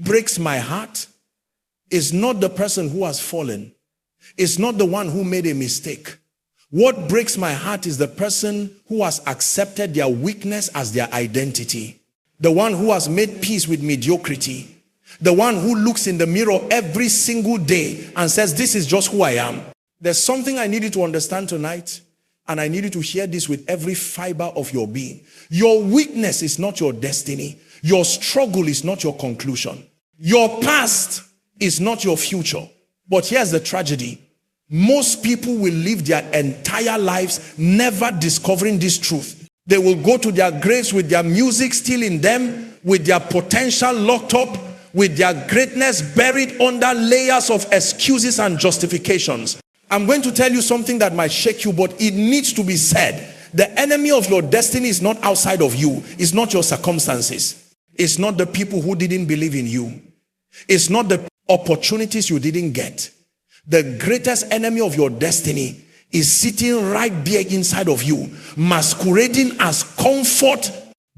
breaks my heart is not the person who has fallen. It's not the one who made a mistake. What breaks my heart is the person who has accepted their weakness as their identity. The one who has made peace with mediocrity. The one who looks in the mirror every single day and says, this is just who I am. There's something I need you to understand tonight, and I need you to hear this with every fiber of your being. Your weakness is not your destiny. Your struggle is not your conclusion. Your past is not your future. But here's the tragedy. Most people will live their entire lives never discovering this truth. They will go to their graves with their music still in them, with their potential locked up, with their greatness buried under layers of excuses and justifications. I'm going to tell you something that might shake you, but it needs to be said. The enemy of your destiny is not outside of you. It's not your circumstances. It's not the people who didn't believe in you. It's not the opportunities you didn't get. The greatest enemy of your destiny is sitting right there inside of you, masquerading as comfort,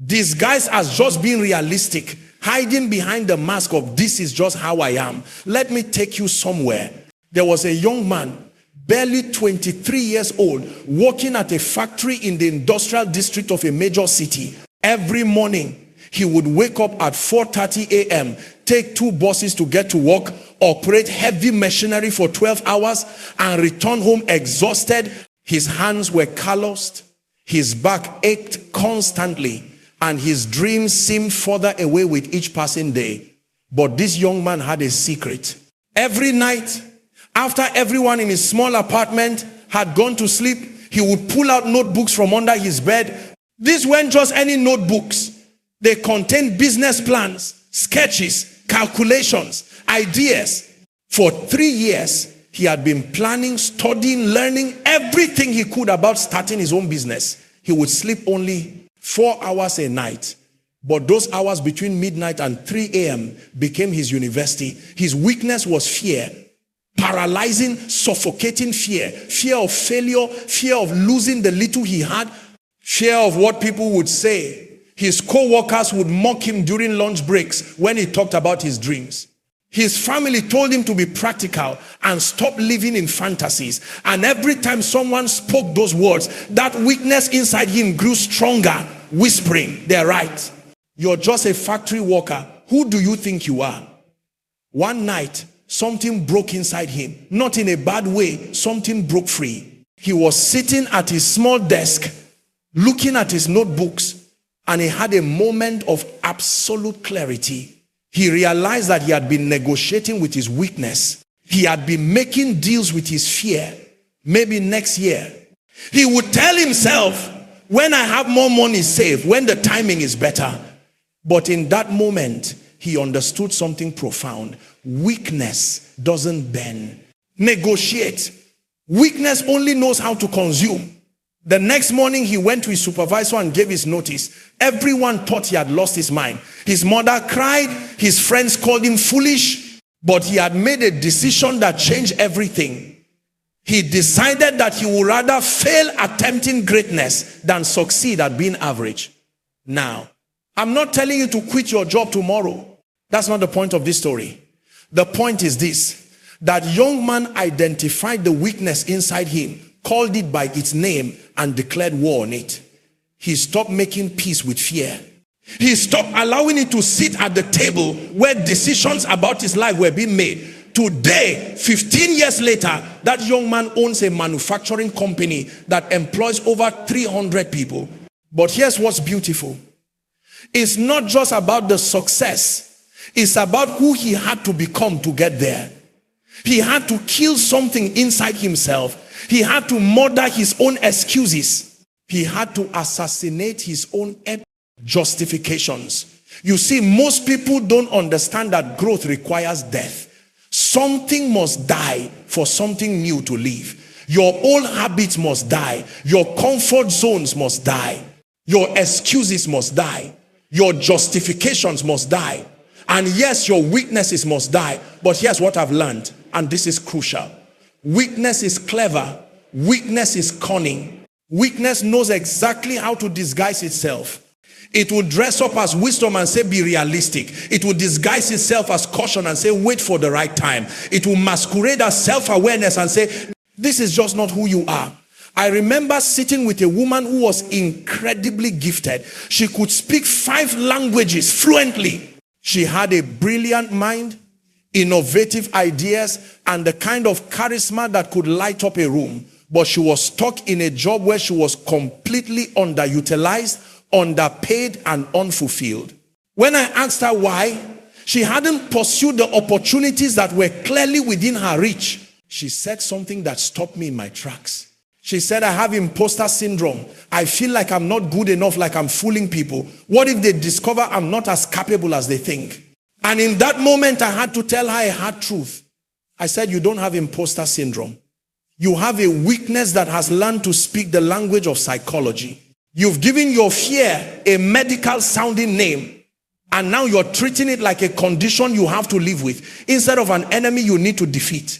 disguised as just being realistic, hiding behind the mask of this is just how I am. Let me take you somewhere. There was a young man, barely 23 years old, working at a factory in the industrial district of a major city. Every morning, he would wake up at 4:30 a.m., take 2 buses to get to work, operate heavy machinery for 12 hours, and return home exhausted. His hands were calloused, his back ached constantly, and his dreams seemed further away with each passing day. But this young man had a secret. Every night, after everyone in his small apartment had gone to sleep, he would pull out notebooks from under his bed. These weren't just any notebooks. They contained business plans, sketches, calculations, ideas. For 3 years, he had been planning, studying, learning everything he could about starting his own business. He would sleep only 4 hours a night. But those hours between midnight and 3 a.m. became his university. His weakness was fear. Paralyzing, suffocating fear. Fear of failure, fear of losing the little he had, fear of what people would say. His co-workers would mock him during lunch breaks when he talked about his dreams. His family told him to be practical and stop living in fantasies. And every time someone spoke those words, that weakness inside him grew stronger, whispering, they're right. You're just a factory worker. Who do you think you are? One night, something broke inside him. Not in a bad way, something broke free. He was sitting at his small desk, looking at his notebooks, and he had a moment of absolute clarity. He realized that he had been negotiating with his weakness. He had been making deals with his fear. Maybe next year, he would tell himself, when I have more money saved, when the timing is better. But in that moment, he understood something profound. Weakness doesn't bend. Negotiate. Weakness only knows how to consume. The next morning, he went to his supervisor and gave his notice. Everyone thought he had lost his mind. His mother cried. His friends called him foolish. But he had made a decision that changed everything. He decided that he would rather fail attempting greatness than succeed at being average. Now, I'm not telling you to quit your job tomorrow. That's not the point of this story. The point is this: that young man identified the weakness inside him, called it by its name, and declared war on it. He stopped making peace with fear. He stopped allowing it to sit at the table where decisions about his life were being made. Today, 15 years later, that young man owns a manufacturing company that employs over 300 people. But here's what's beautiful. It's not just about the success. It's about who he had to become to get there. He had to kill something inside himself. He had to murder his own excuses. He had to assassinate his own justifications. You see, most people don't understand that growth requires death. Something must die for something new to live. Your old habits must die. Your comfort zones must die. Your excuses must die. Your justifications must die. And yes, your weaknesses must die. But here's what I've learned, and this is crucial. Weakness is clever. Weakness is cunning. Weakness knows exactly how to disguise itself. It will dress up as wisdom and say, be realistic. It will disguise itself as caution and say, wait for the right time. It will masquerade as self-awareness and say, this is just not who you are. I remember sitting with a woman who was incredibly gifted. She could speak 5 languages fluently. She had a brilliant mind, innovative ideas, and the kind of charisma that could light up a room. But she was stuck in a job where she was completely underutilized, underpaid, and unfulfilled. When I asked her why, she hadn't pursued the opportunities that were clearly within her reach. She said something that stopped me in my tracks. She said, I have imposter syndrome. I feel like I'm not good enough, like I'm fooling people. What if they discover I'm not as capable as they think? And in that moment, I had to tell her a hard truth. I said, you don't have imposter syndrome. You have a weakness that has learned to speak the language of psychology. You've given your fear a medical sounding name, and now you're treating it like a condition you have to live with instead of an enemy you need to defeat.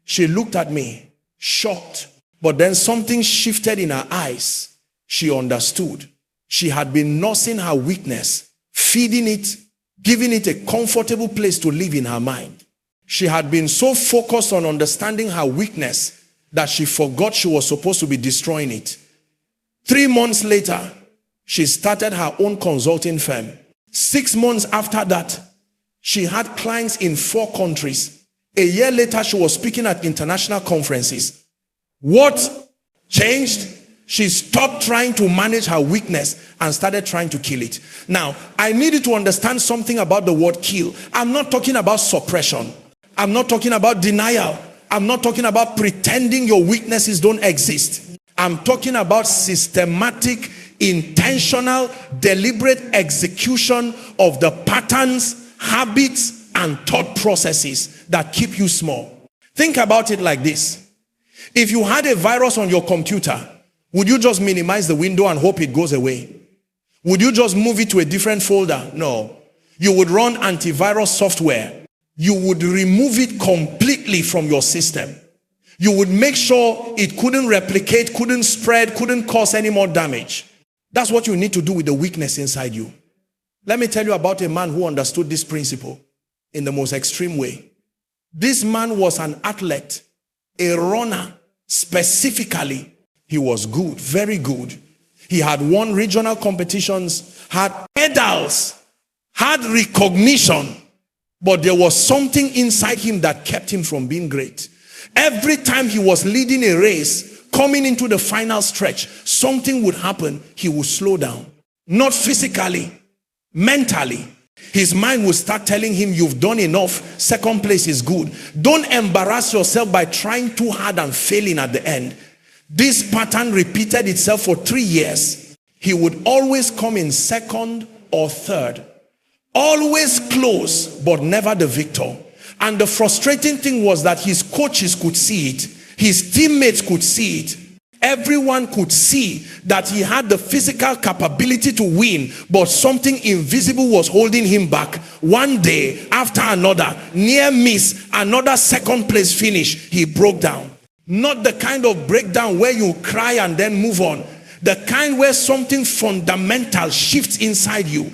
She looked at me, shocked, but then something shifted in her eyes. She understood. She had been nursing her weakness, feeding it, giving it a comfortable place to live in her mind. She had been so focused on understanding her weakness that she forgot she was supposed to be destroying it. 3 months later, she started her own consulting firm. 6 months after that, she had clients in 4 countries. A year later, she was speaking at international conferences. What changed? She stopped trying to manage her weakness and started trying to kill it. Now, I needed to understand something about the word kill. I'm not talking about suppression. I'm not talking about denial. I'm not talking about pretending your weaknesses don't exist. I'm talking about systematic, intentional, deliberate execution of the patterns, habits, and thought processes that keep you small. Think about it like this. If you had a virus on your computer, would you just minimize the window and hope it goes away? Would you just move it to a different folder? No. You would run antivirus software. You would remove it completely from your system. You would make sure it couldn't replicate, couldn't spread, couldn't cause any more damage. That's what you need to do with the weakness inside you. Let me tell you about a man who understood this principle in the most extreme way. This man was an athlete, a runner. Specifically, he was good, very good. He had won regional competitions, had medals, had recognition, but there was something inside him that kept him from being great. Every time he was leading a race, coming into the final stretch, something would happen. He would slow down. Not physically, mentally. His mind would start telling him, you've done enough. Second place is good. Don't embarrass yourself by trying too hard and failing at the end. This pattern repeated itself for 3 years. He would always come in second or third. Always close, but never the victor. And the frustrating thing was that his coaches could see it. His teammates could see it. Everyone could see that he had the physical capability to win, but something invisible was holding him back. One day after another, near miss, another second place finish, he broke down. Not the kind of breakdown where you cry and then move on. The kind where something fundamental shifts inside you.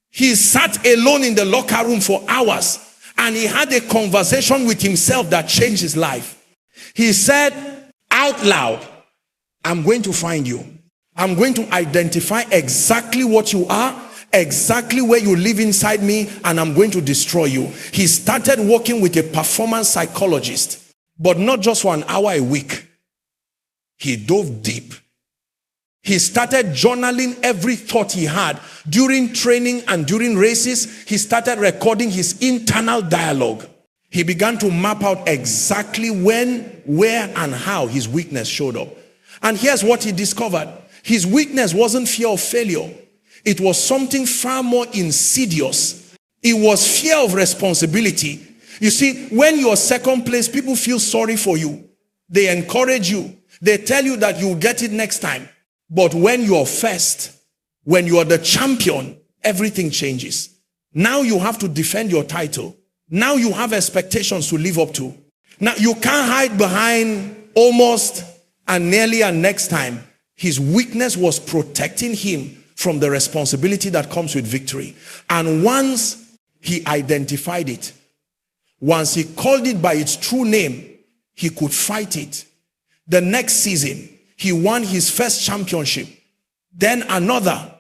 He sat alone in the locker room for hours and he had a conversation with himself that changed his life. He said out loud, I'm going to find you. I'm going to identify exactly what you are, exactly where you live inside me, and I'm going to destroy you. He started working with a performance psychologist, but not just for an hour a week. He dove deep. He started journaling every thought he had. During training and during races, he started recording his internal dialogue. He began to map out exactly when, where, and how his weakness showed up. And here's what he discovered. His weakness wasn't fear of failure. It was something far more insidious. It was fear of responsibility. You see, when you're second place, people feel sorry for you. They encourage you. They tell you that you'll get it next time. But when you're first, when you're the champion, everything changes. Now you have to defend your title. Now you have expectations to live up to. Now you can't hide behind almost and nearly and next time. His weakness was protecting him from the responsibility that comes with victory. And once he identified it, once he called it by its true name, he could fight it. The next season, he won his first championship. Then another.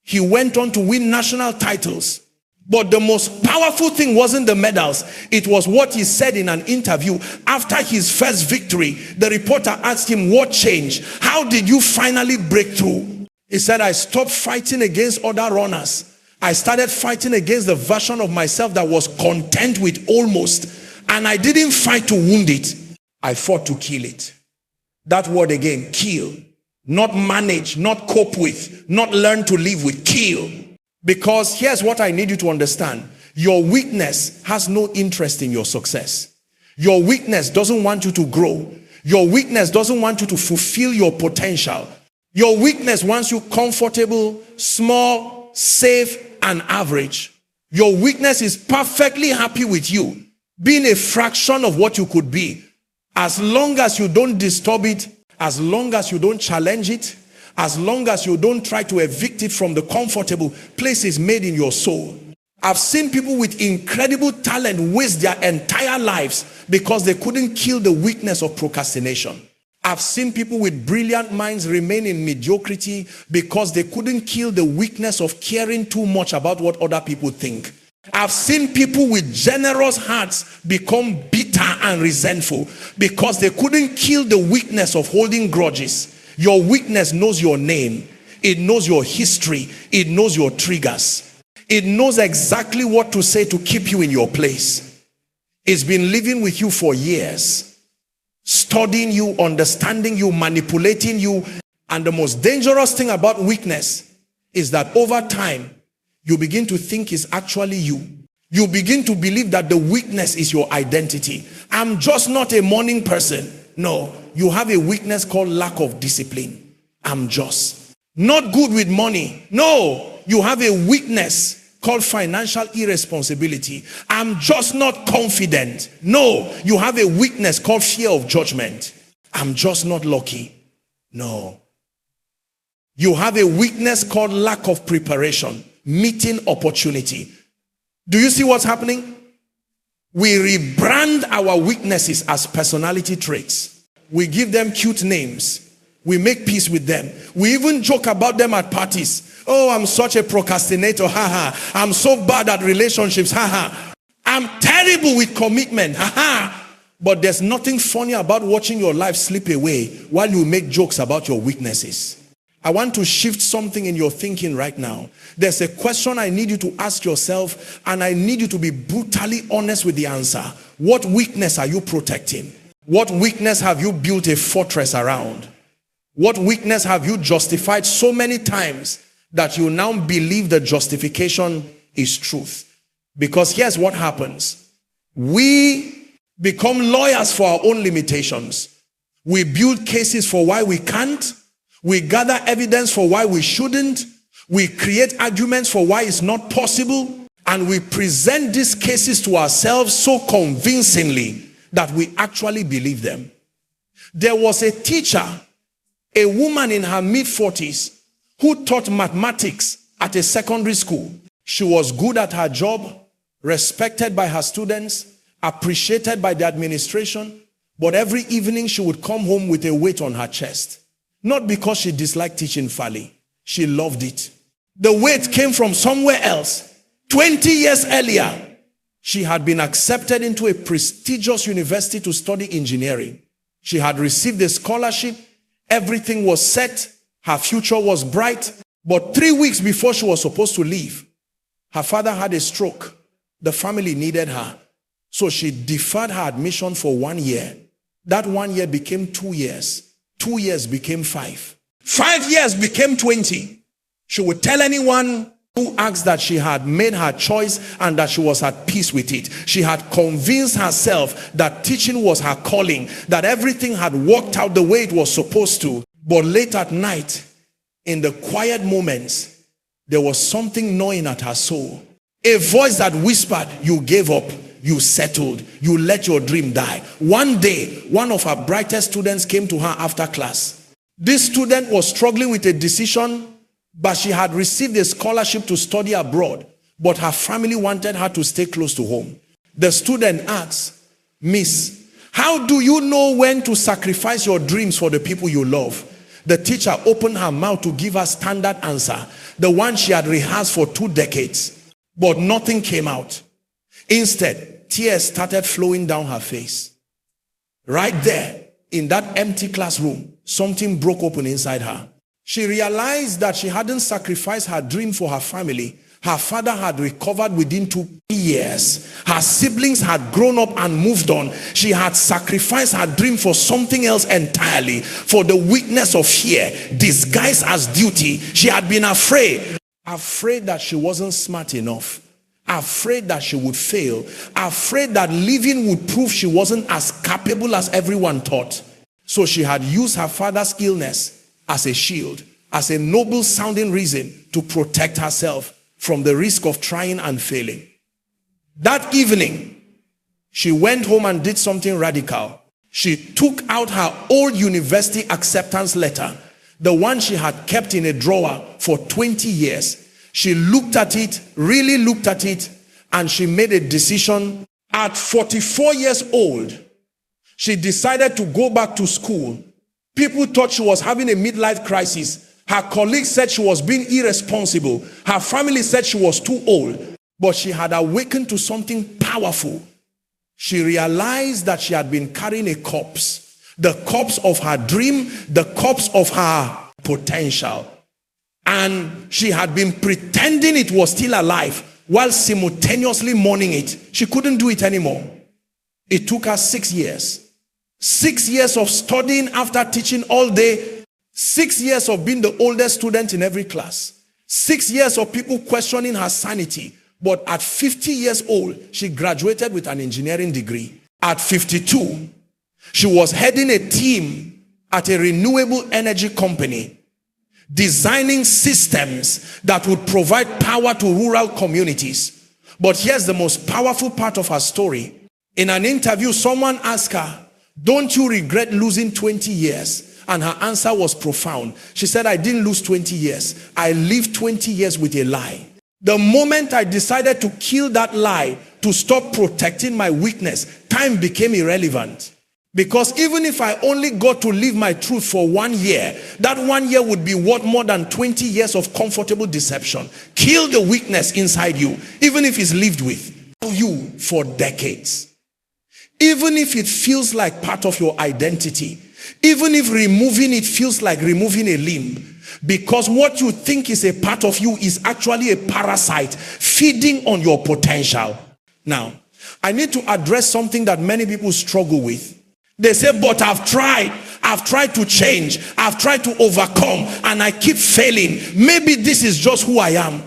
He went on to win national titles. But the most powerful thing wasn't the medals. It was what he said in an interview after his first victory. The reporter asked him, what changed? How did you finally break through? He said, I stopped fighting against other runners. I started fighting against the version of myself that was content with almost. And I didn't fight to wound it. I fought to kill it. That word again, kill. Not manage, not cope with, not learn to live with, kill. Because here's what I need you to understand. Your weakness has no interest in your success. Your weakness doesn't want you to grow. Your weakness doesn't want you to fulfill your potential. Your weakness wants you comfortable, small, safe, and average. Your weakness is perfectly happy with you being a fraction of what you could be. As long as you don't disturb it, as long as you don't challenge it, as long as you don't try to evict it from the comfortable places made in your soul. I've seen people with incredible talent waste their entire lives because they couldn't kill the weakness of procrastination. I've seen people with brilliant minds remain in mediocrity because they couldn't kill the weakness of caring too much about what other people think. I've seen people with generous hearts become bitter and resentful because they couldn't kill the weakness of holding grudges. Your weakness knows your name. It knows your history. It knows your triggers. It knows exactly what to say to keep you in your place. It's been living with you for years, studying you, understanding you, manipulating you. And the most dangerous thing about weakness is that over time, you begin to think it's actually you. You begin to believe that the weakness is your identity. I'm just not a morning person. No, you have a weakness called lack of discipline. I'm just not good with money. No, you have a weakness called financial irresponsibility. I'm just not confident. No, you have a weakness called fear of judgment. I'm just not lucky. No. You have a weakness called lack of preparation, meeting opportunity. Do you see what's happening? We rebrand our weaknesses as personality traits. We give them cute names. We make peace with them. We even joke about them at parties. Oh, I'm such a procrastinator. Ha ha. I'm so bad at relationships. Ha ha. I'm terrible with commitment. Ha ha. But there's nothing funny about watching your life slip away while you make jokes about your weaknesses. I want to shift something in your thinking right now. There's a question I need you to ask yourself, and I need you to be brutally honest with the answer. What weakness are you protecting? What weakness have you built a fortress around? What weakness have you justified so many times that you now believe the justification is truth? Because here's what happens. We become lawyers for our own limitations. We build cases for why we can't. We gather evidence for why we shouldn't. We create arguments for why it's not possible. And we present these cases to ourselves so convincingly that we actually believe them. There was a teacher, a woman in her mid-40s, who taught mathematics at a secondary school. She was good at her job, respected by her students, appreciated by the administration. But every evening she would come home with a weight on her chest. Not because she disliked teaching Fali. She loved it. The weight came from somewhere else. 20 years earlier, she had been accepted into a prestigious university to study engineering. She had received a scholarship. Everything was set. Her future was bright. But 3 weeks before she was supposed to leave, her father had a stroke. The family needed her. So she deferred her admission for 1 year. That 1 year became 2 years. 2 years became 5. 5 years became 20. She would tell anyone who asked that she had made her choice and that she was at peace with it. She had convinced herself that teaching was her calling, that everything had worked out the way it was supposed to. But late at night, in the quiet moments, there was something gnawing at her soul. A voice that whispered, you gave up. You settled. You let your dream die. One day, one of her brightest students came to her after class. This student was struggling with a decision, but she had received a scholarship to study abroad, but her family wanted her to stay close to home. The student asked, Miss, how do you know when to sacrifice your dreams for the people you love? The teacher opened her mouth to give her standard answer, the one she had rehearsed for 2 decades, but nothing came out. Instead, tears started flowing down her face. Right there, in that empty classroom, something broke open inside her. She realized that she hadn't sacrificed her dream for her family. Her father had recovered within 2 years. Her siblings had grown up and moved on. She had sacrificed her dream for something else entirely, for the weakness of fear, disguised as duty. She had been afraid that she wasn't smart enough, afraid that she would fail, afraid that living would prove she wasn't as capable as everyone thought. So she had used her father's illness as a shield, as a noble sounding reason to protect herself from the risk of trying and failing. That evening, she went home and did something radical. She took out her old university acceptance letter, the one she had kept in a drawer for 20 years. She looked at it, really looked at it, and she made a decision. At 44 years old, she decided to go back to school. People thought she was having a midlife crisis. Her colleagues said she was being irresponsible. Her family said she was too old. But she had awakened to something powerful. She realized that she had been carrying a corpse. The corpse of her dream, the corpse of her potential. And she had been pretending it was still alive while simultaneously mourning it. She couldn't do it anymore. It took her 6 years. 6 years of studying after teaching all day. 6 years of being the oldest student in every class. 6 years of people questioning her sanity. But at 50 years old, she graduated with an engineering degree. At 52, she was heading a team at a renewable energy company, designing systems that would provide power to rural communities. But here's the most powerful part of her story. In an interview, someone asked her, "Don't you regret losing 20 years?" And her answer was profound. She said, "I didn't lose 20 years. I lived 20 years with a lie. The moment I decided to kill that lie, to stop protecting my weakness, time became irrelevant. Because even if I only got to live my truth for 1 year, that 1 year would be worth more than 20 years of comfortable deception. Kill the weakness inside you, even if it's lived with you for decades. Even if it feels like part of your identity. Even if removing it feels like removing a limb. Because what you think is a part of you is actually a parasite feeding on your potential. Now, I need to address something that many people struggle with. They say, "But I've tried to change, I've tried to overcome, and I keep failing. Maybe this is just who I am."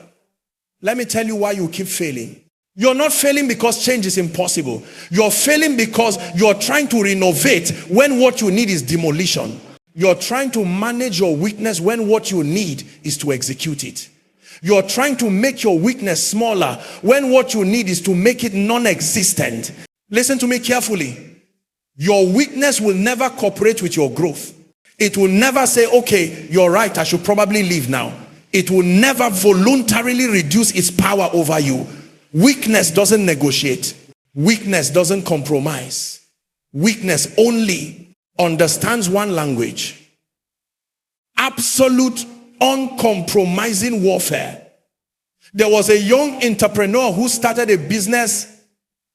Let me tell you why you keep failing. You're not failing because change is impossible. You're failing because you're trying to renovate when what you need is demolition. You're trying to manage your weakness when what you need is to execute it. You're trying to make your weakness smaller when what you need is to make it non-existent. Listen to me carefully. Your weakness will never cooperate with your growth. It will never say, "Okay, you're right, I should probably leave now." It will never voluntarily reduce its power over you. Weakness doesn't negotiate. Weakness doesn't compromise. Weakness only understands one language: absolute, uncompromising warfare. There was a young entrepreneur who started a business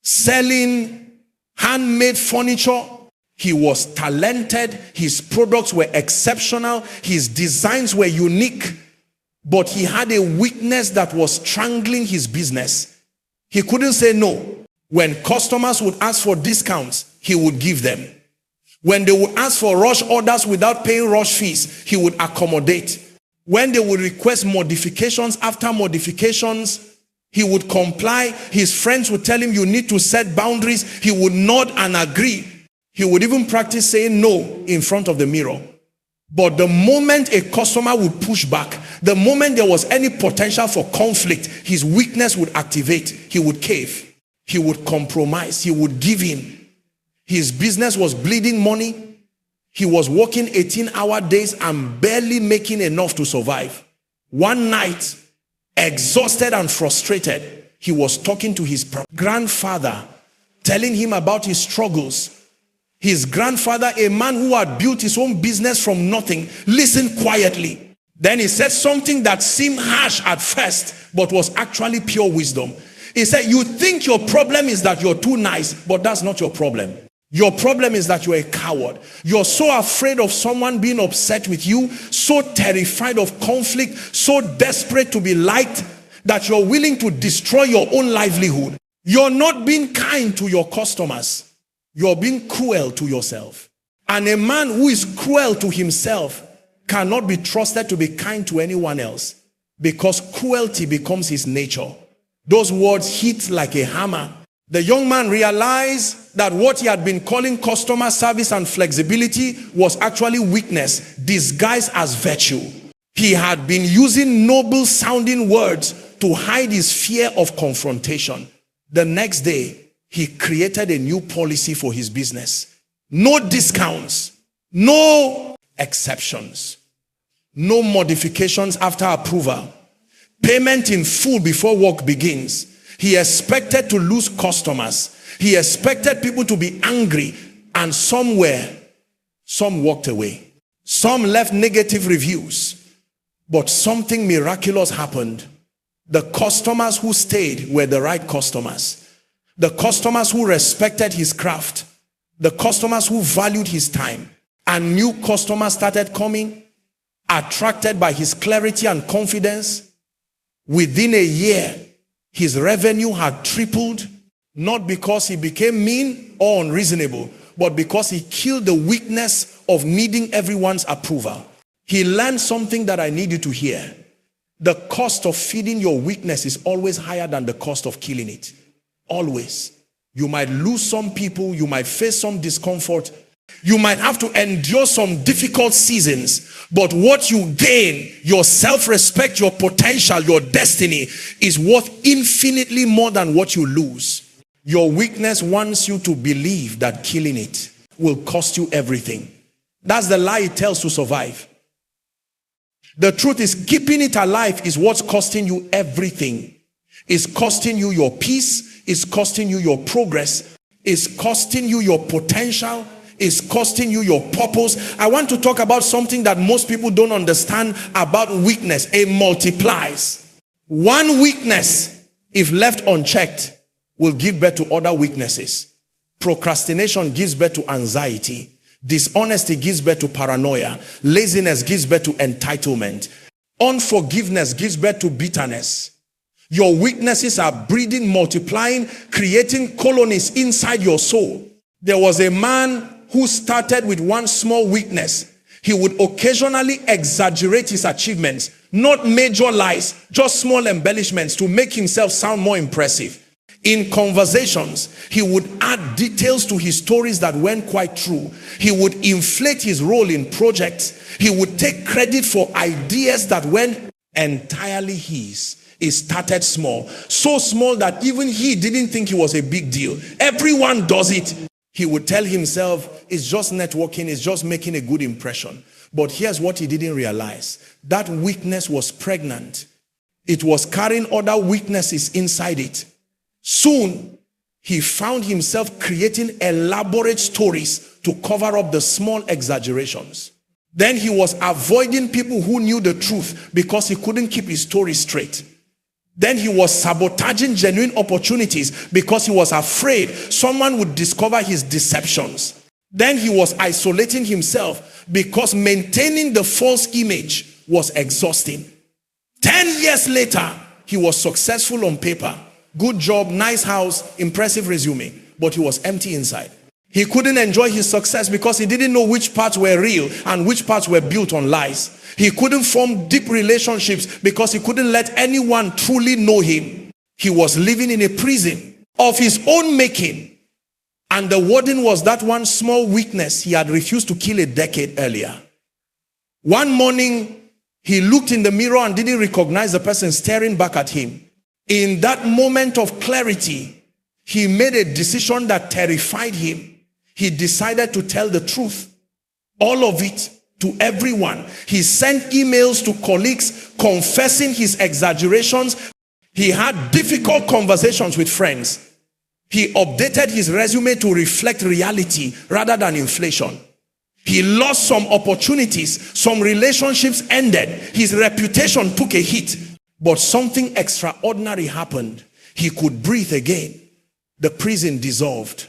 selling handmade furniture. He was talented. His products were exceptional. His designs were unique. But he had a weakness that was strangling his business. He couldn't say no. When customers would ask for discounts, he would give them. When they would ask for rush orders without paying rush fees, he would accommodate. When they would request modifications after modifications, he would comply. His friends would tell him, "You need to set boundaries." He would nod and agree. He would even practice saying no in front of the mirror. But the moment a customer would push back, the moment there was any potential for conflict, his weakness would activate. He would cave. He would compromise. He would give in. His business was bleeding money. He was working 18-hour days and barely making enough to survive. One night, exhausted and frustrated, he was talking to his grandfather, telling him about his struggles. His grandfather, a man who had built his own business from nothing, listened quietly. Then he said something that seemed harsh at first, but was actually pure wisdom. He said, you think your problem is that you're too nice, but that's not your problem. Your problem is that you're a coward. You're so afraid of someone being upset with you, so terrified of conflict, so desperate to be liked, that you're willing to destroy your own livelihood. You're not being kind to your customers. You're being cruel to yourself. And a man who is cruel to himself cannot be trusted to be kind to anyone else, because cruelty becomes his nature. Those words hit like a hammer. The young man realized that what he had been calling customer service and flexibility was actually weakness disguised as virtue. He had been using noble sounding words to hide his fear of confrontation. The next day, he created a new policy for his business. No discounts, no exceptions, no modifications after approval, payment in full before work begins. He expected to lose customers. He expected people to be angry, and some walked away. Some left negative reviews, but something miraculous happened. The customers who stayed were the right customers. The customers who respected his craft. The customers who valued his time. And new customers started coming, attracted by his clarity and confidence. Within a year, his revenue had tripled, not because he became mean or unreasonable, but because he killed the weakness of needing everyone's approval. He learned something that I need you to hear. The cost of feeding your weakness is always higher than the cost of killing it. Always. You might lose some people, you might face some discomfort, you might have to endure some difficult seasons, but what you gain, your self-respect, your potential, your destiny, is worth infinitely more than what you lose. Your weakness wants you to believe that killing it will cost you everything. That's the lie it tells to survive. The truth is, keeping it alive is what's costing you everything. It's costing you your peace, it's costing you your progress, it's costing you your potential, it's costing you your purpose. I want to talk about something that most people don't understand about weakness. It multiplies. One weakness, if left unchecked, will give birth to other weaknesses. Procrastination gives birth to anxiety. Dishonesty gives birth to paranoia. Laziness gives birth to entitlement. Unforgiveness gives birth to bitterness. Your weaknesses are breeding, multiplying, creating colonies inside your soul. There was a man who started with one small weakness. He would occasionally exaggerate his achievements, not major lies, just small embellishments to make himself sound more impressive. In conversations, he would add details to his stories that weren't quite true. He would inflate his role in projects. He would take credit for ideas that weren't entirely his. It started small, so small that even he didn't think it was a big deal. Everyone does it. He would tell himself, it's just networking, it's just making a good impression. But here's what he didn't realize. That weakness was pregnant. It was carrying other weaknesses inside it. Soon, he found himself creating elaborate stories to cover up the small exaggerations. Then he was avoiding people who knew the truth because he couldn't keep his story straight. Then he was sabotaging genuine opportunities because he was afraid someone would discover his deceptions. Then he was isolating himself because maintaining the false image was exhausting. 10 years later, he was successful on paper. Good job, nice house, impressive resume, but he was empty inside. He couldn't enjoy his success because he didn't know which parts were real and which parts were built on lies. He couldn't form deep relationships because he couldn't let anyone truly know him. He was living in a prison of his own making. And the warden was that one small weakness he had refused to kill a decade earlier. One morning, he looked in the mirror and didn't recognize the person staring back at him. In that moment of clarity, he made a decision that terrified him. He decided to tell the truth. All of it to everyone. He sent emails to colleagues confessing his exaggerations. He had difficult conversations with friends. He updated his resume to reflect reality rather than inflation. He lost some opportunities. Some relationships ended. His reputation took a hit. But something extraordinary happened. He could breathe again. The prison dissolved.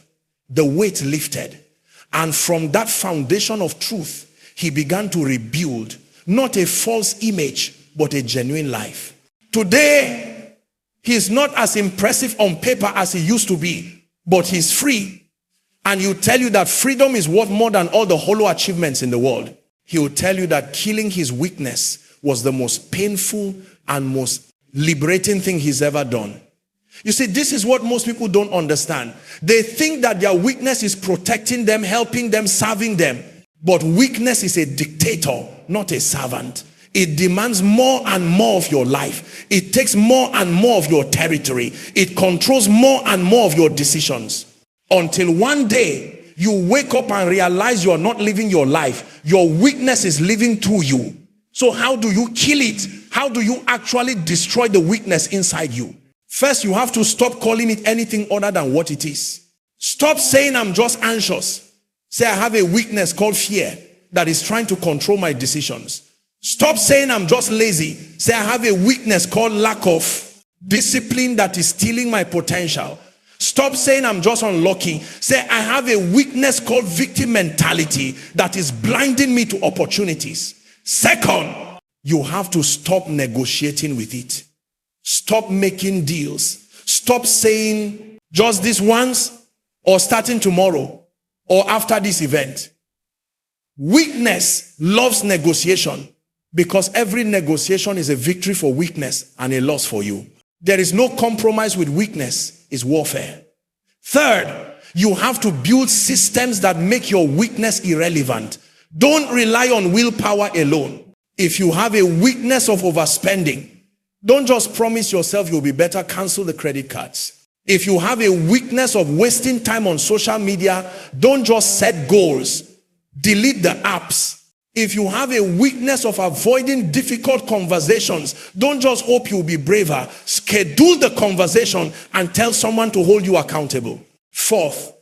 The weight lifted. And from that foundation of truth, he began to rebuild not a false image, but a genuine life. Today, he's not as impressive on paper as he used to be, but he's free. And he'll tell you that freedom is worth more than all the hollow achievements in the world. He will tell you that killing his weakness was the most painful and most liberating thing he's ever done. You see, this is what most people don't understand. They think that their weakness is protecting them, helping them, serving them. But weakness is a dictator, not a servant. It demands more and more of your life. It takes more and more of your territory. It controls more and more of your decisions. Until one day, you wake up and realize you are not living your life. Your weakness is living through you. So how do you kill it? How do you actually destroy the weakness inside you? First, you have to stop calling it anything other than what it is. Stop saying I'm just anxious. Say I have a weakness called fear that is trying to control my decisions. Stop saying I'm just lazy. Say I have a weakness called lack of discipline that is stealing my potential. Stop saying I'm just unlucky. Say I have a weakness called victim mentality that is blinding me to opportunities. Second, you have to stop negotiating with it. Stop making deals. Stop saying just this once or starting tomorrow or after this event. Weakness loves negotiation because every negotiation is a victory for weakness and a loss for you. There is no compromise with weakness. It's warfare. Third, you have to build systems that make your weakness irrelevant. Don't rely on willpower alone. If you have a weakness of overspending, don't just promise yourself you'll be better, cancel the credit cards. If you have a weakness of wasting time on social media, don't just set goals. Delete the apps. If you have a weakness of avoiding difficult conversations, don't just hope you'll be braver. Schedule the conversation and tell someone to hold you accountable. Fourth,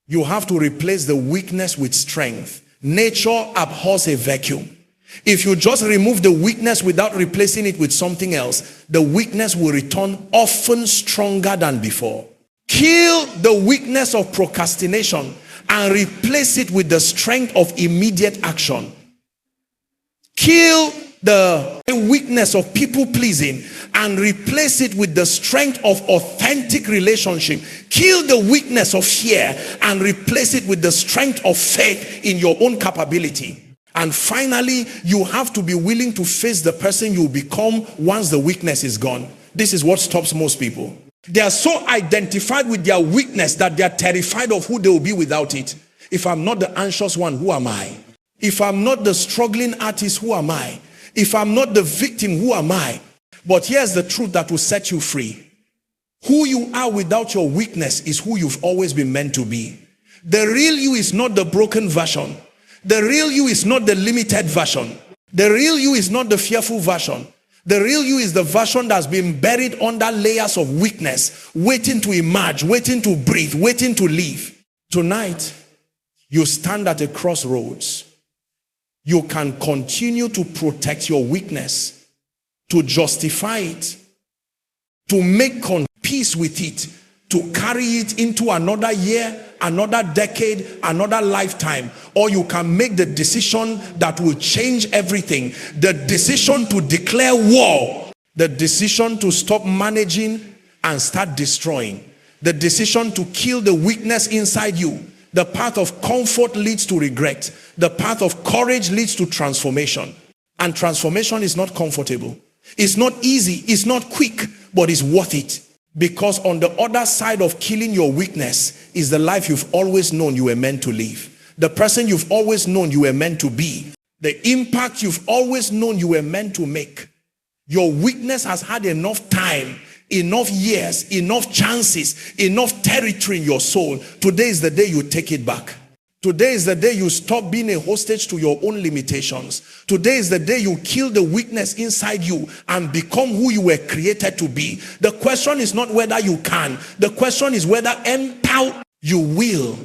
you have to replace the weakness with strength. Nature abhors a vacuum. If you just remove the weakness without replacing it with something else, the weakness will return often stronger than before. Kill the weakness of procrastination and replace it with the strength of immediate action. Kill the weakness of people pleasing and replace it with the strength of authentic relationship. Kill the weakness of fear and replace it with the strength of faith in your own capability. And finally, you have to be willing to face the person you become once the weakness is gone. This is what stops most people. They are so identified with their weakness that they are terrified of who they will be without it. If I'm not the anxious one, who am I? If I'm not the struggling artist, who am I? If I'm not the victim, who am I? But here's the truth that will set you free. Who you are without your weakness is who you've always been meant to be. The real you is not the broken version. The real you is not the limited version. The real you is not the fearful version. The real you is the version that's been buried under layers of weakness, waiting to emerge, waiting to breathe, waiting to live. Tonight, you stand at a crossroads. You can continue to protect your weakness, to justify it, to make peace with it, to carry it into another year, another decade, another lifetime. Or you can make the decision that will change everything. The decision to declare war. The decision to stop managing and start destroying. The decision to kill the weakness inside you. The path of comfort leads to regret. The path of courage leads to transformation. And transformation is not comfortable. It's not easy. It's not quick, but it's worth it. Because on the other side of killing your weakness is the life you've always known you were meant to live. The person you've always known you were meant to be. The impact you've always known you were meant to make. Your weakness has had enough time, enough years, enough chances, enough territory in your soul. Today is the day you take it back. Today is the day you stop being a hostage to your own limitations. Today is the day you kill the weakness inside you and become who you were created to be. The question is not whether you can. The question is whether and how you will.